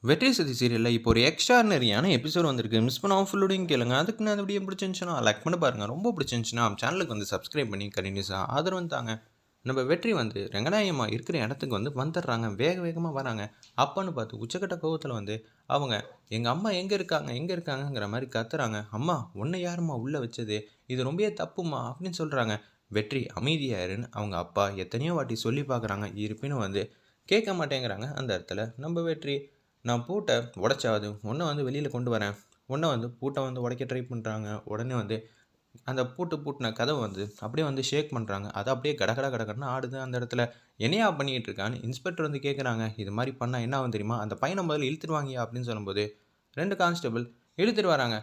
வெற்றி சதி சீரியல்ல இப்போ ஒரு எக்ஸ்ட்ரார்டினரியான எபிசோட் வந்திருக்கு. மிஸ் பண்ணாம ஃபுல்லோடையும் கேளுங்க. அதுக்கு நான் வீடியோ பிடிச்சிருந்துச்சுன்னா லைக் பண்ணி பாருங்க. ரொம்ப பிடிச்சிருந்துச்சுன்னா சேனலுக்கு வந்து சப்ஸ்கிரைப் பண்ணி கண்டினியூஸாக ஆதரவு தாங்க. நம்ம வெற்றி வந்து ரெங்கநாயகமா இருக்கிற இடத்துக்கு வந்து வந்துடுறாங்க. வேக வேகமாக வராங்க. அப்பன்னு பார்த்து உச்சக்கட்ட கோவத்தில் வந்து அவங்க எங்கள் அம்மா எங்கே இருக்காங்க எங்கே இருக்காங்கங்கிற மாதிரி கத்துறாங்க. அம்மா உன்னை யாரும்மா உள்ளே வச்சது, இது ரொம்பவே தப்புமா அப்படின்னு சொல்கிறாங்க. வெற்றி அமைதியாருன்னு அவங்க அப்பா எத்தனையோ வாட்டி சொல்லி பார்க்குறாங்க. இருப்பினும் வந்து கேட்க மாட்டேங்கிறாங்க. அந்த இடத்துல நம்ம வெற்றி நான் பூட்டை உடைச்சாவது உன்னை வந்து வெளியில் கொண்டு வரேன். உன்னை வந்து பூட்டை வந்து உடைக்க ட்ரை பண்ணுறாங்க. உடனே வந்து அந்த பூட்டின கதவை வந்து அப்படியே வந்து ஷேக் பண்ணுறாங்க. அது அப்படியே கடகட கடகடன்னு ஆடுது. அந்த இடத்துல என்னையா பண்ணிகிட்டு இருக்கான்னு இன்ஸ்பெக்டர் வந்து கேட்குறாங்க. இது மாதிரி பண்ணால் என்ன ஆகும் தெரியுமா, அந்த பையனை முதல்ல இழுத்துருவாங்கயா அப்படின்னு சொல்லும்போது 2 கான்ஸ்டபிள் இழுத்துட்டு வராங்க.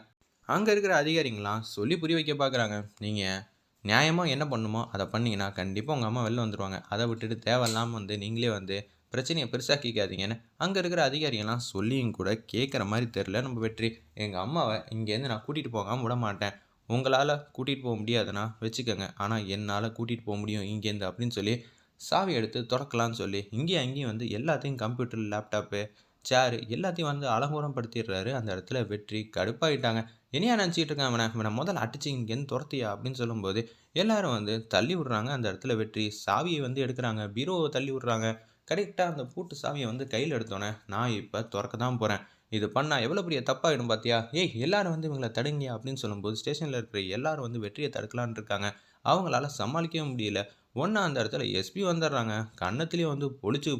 அங்கே இருக்கிற அதிகாரிங்களாம் சொல்லி புரிய வைக்க பார்க்குறாங்க. நீங்கள் நியாயமாக என்ன பண்ணுமோ அதை பண்ணிங்கன்னா கண்டிப்பாக உங்கள் அம்மா வெளில வந்துடுவாங்க. அதை விட்டுட்டு தேவையில்லாமல் வந்து நீங்களே வந்து பிரச்சனையை பெருசாக்கிக்காதீங்கன்னு அங்கே இருக்கிற அதிகாரிகள்லாம் சொல்லியும் கூட கேட்குற மாதிரி தெரில நம்ம வெற்றி. எங்கள் அம்மாவை இங்கேருந்து நான் கூட்டிகிட்டு போகாமல் விட மாட்டேன். உங்களால் கூட்டிகிட்டு போக முடியாதுன்னா வச்சுக்கோங்க, ஆனால் என்னால் கூட்டிகிட்டு போக முடியும் இங்கேருந்து அப்படின்னு சொல்லி சாவி எடுத்து திறக்கலான்னு சொல்லி இங்கேயும் அங்கேயும் வந்து எல்லாத்தையும் கம்ப்யூட்டர், லேப்டாப்பு, சேரு எல்லாத்தையும் வந்து அலங்கோலம் படுத்திடுறாரு. அந்த இடத்துல வெற்றி கடுப்பாயிட்டாங்க. என்னையா நினச்சிட்டு இருக்கான் இவனை முதல்ல அடிச்சு இங்கேருந்து துரத்தியா அப்படின்னு சொல்லும்போது எல்லாரும் வந்து தள்ளி விடுறாங்க. அந்த இடத்துல வெற்றி சாவியை வந்து எடுக்கிறாங்க. பீரோவை தள்ளி விடுறாங்க. கரெக்டாக அந்த பூட்டு சாவியை வந்து கையில் எடுத்தோன்னே நான் இப்போ திறக்க தான் போகிறேன். இது பண்ணால் எவ்வளோ பெரிய தப்பாகிடும் பார்த்தியா, ஏய் எல்லாரும் வந்து இவங்களை தடுங்க அப்படின்னு சொல்லும்போது ஸ்டேஷனில் இருக்கிற எல்லாரும் வந்து வெற்றியை தடுக்கலான்னு இருக்காங்க. அவங்களால சமாளிக்கவே முடியல. ஒன்றா அந்த இடத்துல எஸ்பி வந்துடுறாங்க. கன்னத்துலேயே வந்து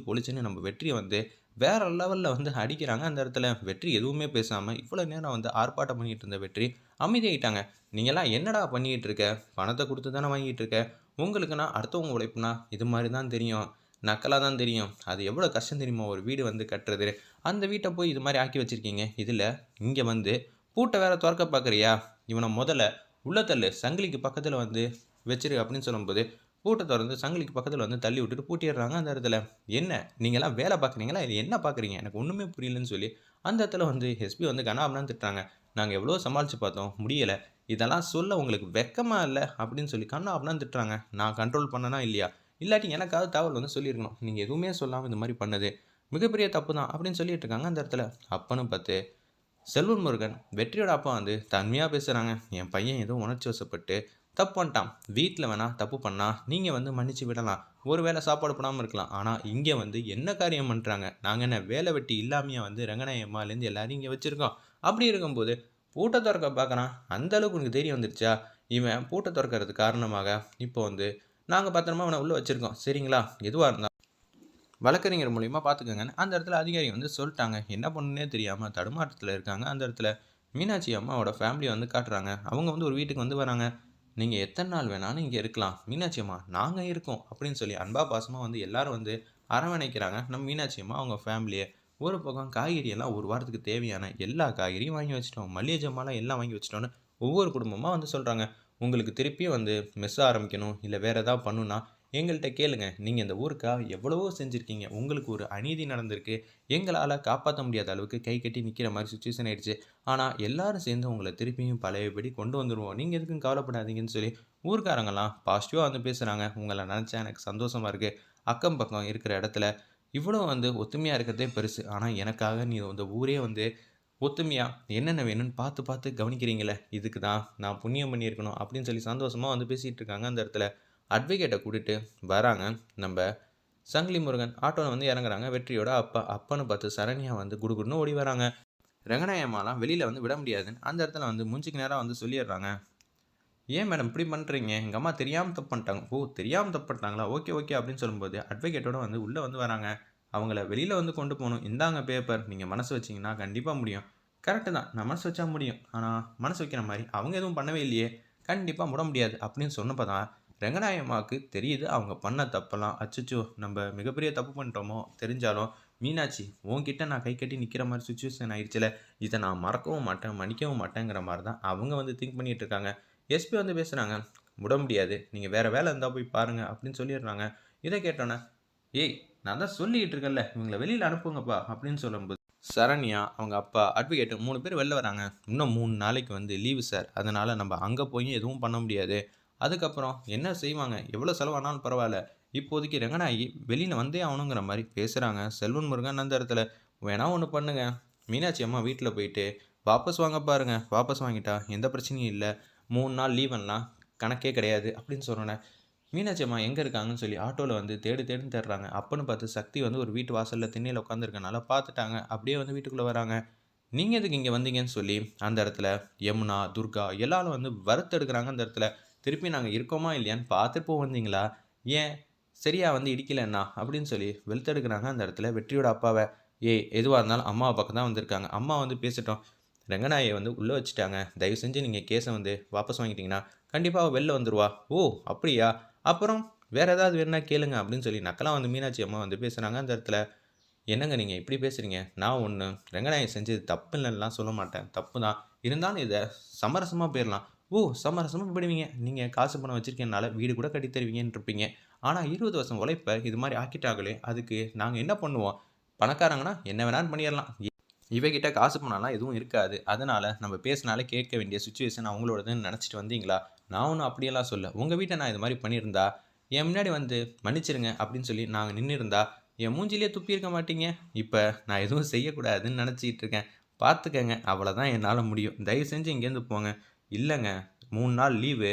பொழிச்சுன்னு நம்ம வெற்றியை வந்து வேற லெவலில் வந்து அடிக்கிறாங்க. அந்த இடத்துல வெற்றி எதுவுமே பேசாமல் இவ்வளோ நேரம் வந்து ஆர்ப்பாட்டம் பண்ணிகிட்டு இருந்த வெற்றி அமைதியாகிட்டாங்க. நீங்கள்லாம் என்னடா பண்ணிக்கிட்டு இருக்க, பணத்தை கொடுத்து தானே வாங்கிட்டு இருக்க, உங்களுக்குன்னா அடுத்தவங்க உழைப்புனா இது மாதிரி தான் தெரியும், நக்கலாக தான் தெரியும். அது எவ்வளோ கஷ்டம் தெரியுமா ஒரு வீடு வந்து கட்டுறது. அந்த வீட்டை போய் இது மாதிரி ஆக்கி வச்சுருக்கீங்க. இதில் இங்கே வந்து பூட்டை வேற திறக்க பார்க்குறியா, இவனை முதல்ல உள்ள தள்ளு, சங்கிலிக்கு பக்கத்தில் வந்து வச்சிரு அப்படின்னு சொல்லும்போது பூட்டை திறந்து சங்கிலிக்கு பக்கத்தில் வந்து தள்ளி விட்டுட்டு பூட்டிடுறாங்க. அந்த இடத்துல என்ன நீங்களாம் வேலை பார்க்குறீங்களா இல்லை என்ன பார்க்குறீங்க, எனக்கு ஒன்றுமே புரியலன்னு சொல்லி அந்த இடத்துல வந்து எஸ்பி வந்து கனாபனான்னு திட்டுறாங்க. நாங்கள் எவ்வளோ சமாளித்து பார்த்தோம் முடியலை, இதெல்லாம் சொல்ல உங்களுக்கு வெக்கமாக இல்லை அப்படின்னு சொல்லி கண்ணாபனான்னு திட்டுறாங்க. நான் கண்ட்ரோல் பண்ணனா இல்லையா, இல்லாட்டி எனக்காவது தகவல் வந்து சொல்லியிருக்கணும். நீங்கள் எதுவுமே சொல்லாமல் இந்த மாதிரி பண்ணது மிகப்பெரிய தப்பு தான் அப்படின்னு சொல்லிட்டு இருக்காங்க. அந்த இடத்துல அப்பன்னு பார்த்து செல்வன் முருகன் வெற்றியோட அப்பா வந்து தன்மையாக பேசுகிறாங்க. என் பையன் ஏதோ உணர்ச்சி வசப்பட்டு தப்பு பண்ணிட்டான். வீட்டில் வேணால் தப்பு பண்ணால் நீங்கள் வந்து மன்னிச்சு விடலாம், ஒரு வேளை சாப்பாடு பண்ணாமல் இருக்கலாம். ஆனால் இங்கே வந்து என்ன காரியம் பண்ணுறாங்க, நாங்கள் என்ன வேலை வெட்டி இல்லாமையே வந்து ரங்கநாயம்மாலேருந்து எல்லாரும் இங்கே வச்சுருக்கோம். அப்படி இருக்கும்போது பூட்டை திறக்க பார்க்குறான். அந்த அளவுக்கு உனக்கு தெரிய வந்துருச்சா, இவன் பூட்டை திறக்கிறது காரணமாக இப்போ வந்து நாங்கள் பத்திரமா அவனை உள்ளே வச்சுருக்கோம் சரிங்களா, எதுவாக இருந்தால் வழக்கறிஞர் மூலிமா பார்த்துக்கோங்கன்னு அந்த இடத்துல அதிகாரி வந்து சொல்லிட்டாங்க. என்ன பண்ணுன்னே தெரியாமல் தடுமாற்றத்தில் இருக்காங்க. அந்த இடத்துல மீனாட்சி அம்மாவோட ஃபேமிலியை வந்து காட்டுறாங்க. அவங்க வந்து ஒரு வீட்டுக்கு வந்து வராங்க. நீங்கள் எத்தனை நாள் வேணாலும் இங்கே இருக்கலாம் மீனாட்சி அம்மா, நாங்கள் இருக்கோம் அப்படின்னு சொல்லி அன்பா பாசமாக வந்து எல்லாரும் வந்து அரவணைக்கிறாங்க. நம்ம மீனாட்சி அம்மா அவங்க ஃபேமிலியை ஒரு பக்கம் காய்கறி எல்லாம் ஒரு வாரத்துக்கு தேவையான எல்லா காய்கறியும் வாங்கி வச்சிட்டோம், மல்லிகை ஜாமான்லாம் எல்லாம் வாங்கி வச்சிட்டோன்னு ஒவ்வொரு குடும்பமாக வந்து சொல்கிறாங்க. உங்களுக்கு திருப்பியும் வந்து மெஸ் ஆரம்பிக்கணும் இல்லை வேறு ஏதாவது பண்ணுன்னா எங்கள்கிட்ட கேளுங்க. நீங்கள் இந்த ஊருக்காக எவ்வளவோ செஞ்சுருக்கீங்க. உங்களுக்கு ஒரு அநீதி நடந்திருக்கு. எங்களால் காப்பாற்ற முடியாத அளவுக்கு கை கட்டி நிற்கிற மாதிரி சுச்சுவேஷன் ஆயிடுச்சு. ஆனால் எல்லாரும் சேர்ந்து உங்களை திருப்பியும் பழையபடி கொண்டு வந்துடுவோம். நீங்கள் எதுக்கும் கவலைப்படாதீங்கன்னு சொல்லி ஊர்க்காரங்கெல்லாம் பாசிட்டிவாக வந்து பேசுகிறாங்க. உங்களை நினச்சா எனக்கு சந்தோஷமாக இருக்குது. அக்கம் பக்கம் இருக்கிற இடத்துல இவ்வளோ வந்து ஒத்துமையாக இருக்கிறதே பெருசு. ஆனால் எனக்காக நீ இந்த ஊரே வந்து ஒத்துமையாக என்னென்ன வேணும்னு பார்த்து பார்த்து கவனிக்கிறீங்களே, இதுக்கு தான் நான் புண்ணியம் பண்ணியிருக்கணும் அப்படின்னு சொல்லி சந்தோஷமாக வந்து பேசிகிட்டு இருக்காங்க. அந்த இடத்துல அட்வொகேட்டை கூட்டிகிட்டு வராங்க. நம்ம சங்கிலி முருகன் ஆட்டோவில் வந்து இறங்குறாங்க. வெற்றியோட அப்பா அப்பன்னு பார்த்து சரண்யா வந்து குடுகுடுன்னு ஓடி வராங்க. ரங்கநாயம்மாலாம் வெளியில் வந்து விட முடியாதுன்னு அந்த இடத்துல வந்து மூஞ்சிக்கு நேராக வந்து சொல்லிடுறாங்க. ஏன் மேடம் இப்படி பண்ணுறீங்க, எங்கள் அம்மா தெரியாமல் தப்பு பண்ணிட்டாங்க. ஓ தெரியாமல் தப்பு பண்ணிட்டாங்களா, ஓகே ஓகே அப்படின்னு சொல்லும்போது அட்வொகேட்டோட வந்து உள்ளே வந்து வராங்க. அவங்கள வெளியில் வந்து கொண்டு போகணும், இந்தாங்க பேப்பர், நீங்கள் மனசு வச்சிங்கன்னா கண்டிப்பாக முடியும். கரெக்டு தான், நான் மனசு வச்சா முடியும், ஆனால் மனசு வைக்கிற மாதிரி அவங்க எதுவும் பண்ணவே இல்லையே, கண்டிப்பாக முட முடியாது அப்படின்னு சொன்னப்போ தான் ரங்கநாயம்மாவுக்கு தெரியுது அவங்க பண்ண தப்பெல்லாம். அச்சச்சோ நம்ம மிகப்பெரிய தப்பு பண்ணிட்டோமோ, தெரிஞ்சாலும் மீனாட்சி உன்கிட்ட நான் கை கட்டி நிற்கிற மாதிரி சுச்சுவேஷன் ஆயிடுச்சுல, இதை நான் மறக்கவும் மாட்டேன் மன்னிக்கவும் மாட்டேங்கிற மாதிரி தான் அவங்க வந்து திங்க் பண்ணிகிட்டு இருக்காங்க. எஸ்பி வந்து பேசுகிறாங்க. விட முடியாது, நீங்கள் வேறு வேலை இருந்தால் போய் பாருங்கள் அப்படின்னு சொல்லிடுறாங்க. இதை கேட்டோன்னே ஏய் நான் தான் சொல்லிக்கிட்டு இருக்கேன்ல இவங்களை வெளியில் அனுப்புங்கப்பா அப்படின்னு சொல்லும்போது சரண்யா அவங்க அப்பா அட்வொகேட்டு 3 பேர் வெளில வராங்க. இன்னும் 3 நாளைக்கு வந்து லீவு சார், அதனால் நம்ம அங்கே போய் எதுவும் பண்ண முடியாது. அதுக்கப்புறம் என்ன செய்வாங்க, எவ்வளோ செலவானாலும் பரவாயில்ல, இப்போதைக்கு ரங்கநாயகி வெளியில் வந்தே ஆகணுங்கிற மாதிரி பேசுகிறாங்க. செல்வன் முருகன் அந்த இடத்துல வேணா ஒன்று பண்ணுங்க, மீனாட்சி அம்மா வீட்டில் போயிட்டு வாபஸ் வாங்க பாருங்க. வாபஸ் வாங்கிட்டா எந்த பிரச்சனையும் இல்லை, 3 நாள் லீவெல்லாம் கணக்கே கிடையாது அப்படின்னு சொன்னோன்னே, மீனாட்சி அம்மா எங்கே இருக்காங்கன்னு சொல்லி ஆட்டோவில் வந்து தேடுன்னு தேடுறாங்க. அப்பன்னு பார்த்து சக்தி வந்து ஒரு வீட்டு வாசலில் திண்ணையில் உட்காந்துருக்கனால பார்த்துட்டாங்க. அப்படியே வந்து வீட்டுக்குள்ளே வராங்க. நீங்கள் எதுக்கு இங்கே வந்தீங்கன்னு சொல்லி அந்த இடத்துல யமுனா, துர்கா எல்லாரும் வந்து வறுத்தெடுக்கிறாங்க. அந்த இடத்துல திருப்பி நாங்கள் இருக்கோமா இல்லையான்னு பார்த்துட்டு வந்தீங்களா, ஏன் சரியா வந்து இடிக்கலன்னா அப்படின்னு சொல்லி வெளுத்தெடுக்கிறாங்க அந்த இடத்துல வெற்றியோட அப்பாவை. ஏய் எதுவாக இருந்தாலும் அம்மாவை பக்கம் தான் வந்திருக்காங்க, அம்மா வந்து பேசட்டும். ரங்கநாயை வந்து உள்ளே வச்சுட்டாங்க, தயவு செஞ்சு நீங்கள் கேஸை வந்து வாபஸ் வாங்கிட்டீங்கன்னா கண்டிப்பாக அவள் வெளில வந்துடுவா. ஓ அப்படியா, அப்புறம் வேறு ஏதாவது வேணுன்னா கேளுங்க அப்படின்னு சொல்லி நக்கலாக வந்து மீனாட்சி அம்மா வந்து பேசுகிறாங்க அந்த இடத்துல. என்னங்க நீங்கள் இப்படி பேசுகிறீங்க, நான் ஒன்று ரங்கநாயகி செஞ்சது தப்பு இல்லைன்னுலாம் சொல்ல மாட்டேன், தப்பு தான். இருந்தாலும் இதை சமரசமாக போயிடலாம். ஓ சமரசமாக போயிடுவீங்க, நீங்கள் காசு பணம் வச்சுருக்கனால வீடு கூட கட்டி தருவீங்கன்னு இருப்பீங்க. ஆனால் 20 வருஷம் உழைப்பை இது மாதிரி ஆக்கிட்டாங்களே, அதுக்கு நாங்கள் என்ன பண்ணுவோம்? பணக்காரங்கன்னா என்ன வேணாலும் பண்ணிடலாம், இவகிட்ட காசு பணம்லாம் எதுவும் இருக்காது. அதனால் நம்ம பேசினாலே கேட்க வேண்டிய சுச்சுவேஷன் அவங்களோடதுன்னு நினச்சிட்டு வந்தீங்களா? நான் ஒன்றும் அப்படியெல்லாம் சொல்ல. உங்கள் வீட்டை நான் இது மாதிரி பண்ணியிருந்தா என் முன்னாடி வந்து மன்னிச்சிருங்க அப்படின்னு சொல்லி நாங்கள் நின்றுருந்தா என் மூஞ்சிலேயே துப்பியிருக்க மாட்டீங்க. இப்போ நான் எதுவும் செய்யக்கூடாதுன்னு நினச்சிக்கிட்டு இருக்கேன். பார்த்துக்கங்க, அவ்வளோதான் என்னால் முடியும். தயவு செஞ்சு இங்கேருந்து போங்க. இல்லைங்க, 3 நாள் லீவு,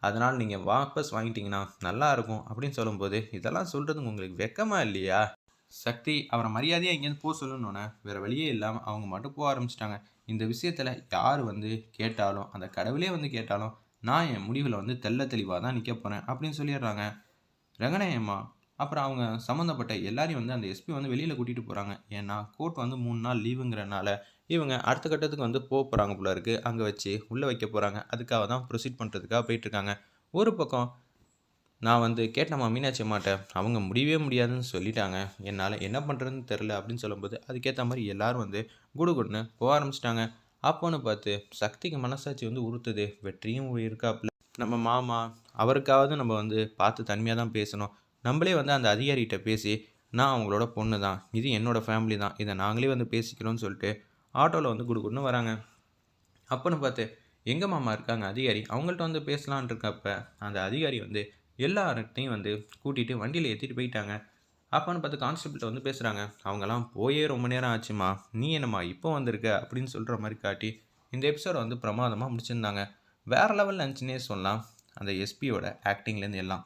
அதனால் நீங்கள் வாபஸ் வாங்கிட்டீங்கன்னா நல்லாயிருக்கும் அப்படின்னு சொல்லும்போது, இதெல்லாம் சொல்கிறதுக்கு உங்களுக்கு வெக்கமா இல்லையா? சக்தி அவரை மரியாதையாக இங்கேருந்து போக சொல்லணுன்னே வேறு வழியே இல்லாமல் அவங்க மட்டும் போக ஆரம்பிச்சிட்டாங்க. இந்த விஷயத்தில் யார் வந்து கேட்டாலும், அந்த கடவுளே வந்து கேட்டாலும், நான் என் முடிவில் வந்து தெள்ள தெளிவாக தான் நிற்க போகிறேன் அப்படின்னு சொல்லிடுறாங்க ரங்கநாயம்மா. அப்புறம் அவங்க சம்மந்தப்பட்ட எல்லாரையும் வந்து அந்த எஸ்பி வந்து வெளியில் கூட்டிகிட்டு போகிறாங்க. ஏன்னா கோர்ட் வந்து 3 நாள் லீவுங்கிறனால இவங்க அடுத்த கட்டத்துக்கு வந்து போக போகிறாங்க போல இருக்குது. அங்கே வச்சு உள்ளே வைக்க போகிறாங்க. அதுக்காக தான் ப்ரொசீட் பண்ணுறதுக்காக போயிட்டுருக்காங்க. ஒரு பக்கம் நான் வந்து கேட்டேம்மா மீனாட்சி அம்மாட்ட, அவங்க முடியவே முடியாதுன்னு சொல்லிட்டாங்க. என்னால் என்ன பண்ணுறதுன்னு தெரில அப்படின்னு சொல்லும்போது, அதுக்கேற்ற மாதிரி எல்லோரும் வந்து குடுகுடுன்னு போக ஆரம்பிச்சிட்டாங்க. அப்போன்னு பார்த்து சக்திக்கு மனசாட்சி வந்து உறுத்துது. வெற்றியும் இருக்காப்புல. நம்ம மாமா, அவருக்காவது நம்ம வந்து பார்த்து தனிமையாக தான் பேசணும். நம்மளே வந்து அந்த அதிகாரிகிட்ட பேசி, நான் அவங்களோட பொண்ணு தான், இது என்னோடய ஃபேமிலி தான், இதை நாங்களே வந்து பேசிக்கிறோன்னு சொல்லிட்டு ஆட்டோவில் வந்து குடுகுடுன்னு வராங்க. அப்போன்னு பார்த்து எங்கே மாமா இருக்காங்க அதிகாரி, அவங்கள்ட்ட வந்து பேசலான் இருக்கப்ப அந்த அதிகாரி வந்து எல்லார்கிட்டையும் வந்து கூட்டிகிட்டு வண்டியில் ஏற்றிட்டு போயிட்டாங்க. அப்போன்னு பார்த்து கான்ஸ்டபிள்கிட்ட வந்து பேசுகிறாங்க. அவங்கெல்லாம் போயே ரொம்ப நேரம் ஆச்சுமா, நீ என்னம்மா இப்போ வந்திருக்க அப்படின்னு சொல்கிற மாதிரி காட்டி இந்த எபிசோடை வந்து பிரமாதமாக முடிச்சிருந்தாங்க. வேறு லெவலில் இருந்துச்சுன்னே சொல்லலாம் அந்த எஸ்பியோட ஆக்டிங்லேருந்து எல்லாம்.